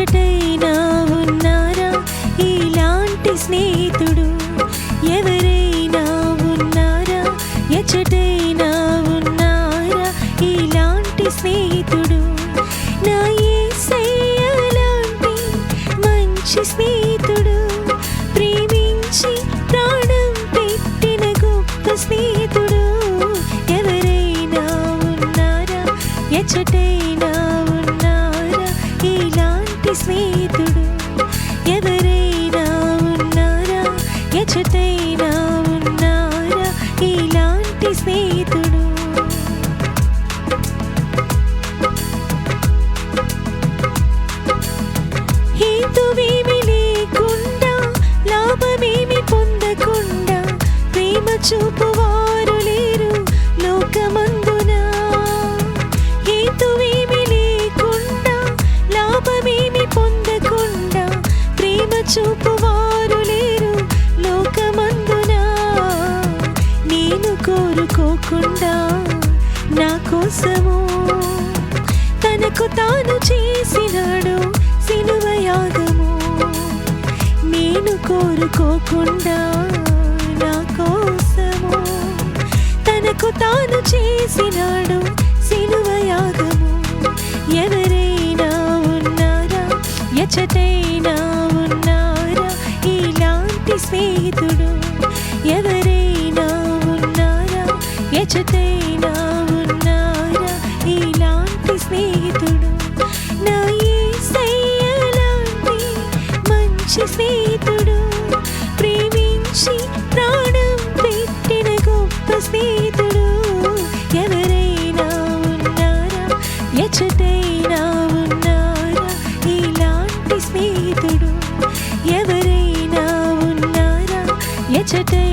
ఎచ్చటైనా ఉన్నారా ఇలాంటి స్నేహితుడు? ఎవరైనా ఉన్నారా? ఎచ్చటైనా ఉన్నారా ఇలాంటి స్నేహితుడు? నా యేసయ్య లాంటి మంచి స్నేహితుడు, ప్రేమించి ప్రాణం పెట్టిన గొప్ప స్నేహితుడు. ఎవరైనా ఉన్నారా? ఎచ్చటైనా ఉన్నారా ఇలాంటి స్నేహితుడు? ఎవరైనా ఉన్నారా? ఎచ్చటైనా ఉన్నారా ఇలాంటి స్నేహితుడు? హేతువేమి లేకుండా, లాభమేమి పొందకుండా ప్రేమ చూపువారు లేరు లోకమందున. హేతువేమి లేకుండా, లాభమేమి పొందకుండా ప్రేమ చూపువారు లేరు లోకమందున. నేను కోరుకోకుండా నా కోసము తనకు తాను చేసినాడు సిలువ యాగము. నేను కోరుకోకుండా నా కోసము తనకు తాను చేసినాడు సిలువ యాగము. ఎవరైనా ఉన్నారా? ఎచ్చటైనా ఉన్నారా ఇలాంటి స్నేహితుడు? ఎవరైనా ఉన్నారా? ఎచ్చటైనా ఉన్నారా ఇలాంటి స్నేహితుడు? నా యేసయ్య లాంటి మంచి స్నేహితుడు, ప్రేమించి ప్రాణం పెట్టిన గొప్ప స్నేహితుడు. ఎవరైనా ఉన్నారా? ఎచ్చటైనా ఉన్నారా ఇలాంటి స్నేహితుడు? ఎవరైనా ఉన్నారా? ఎచ్చటైనా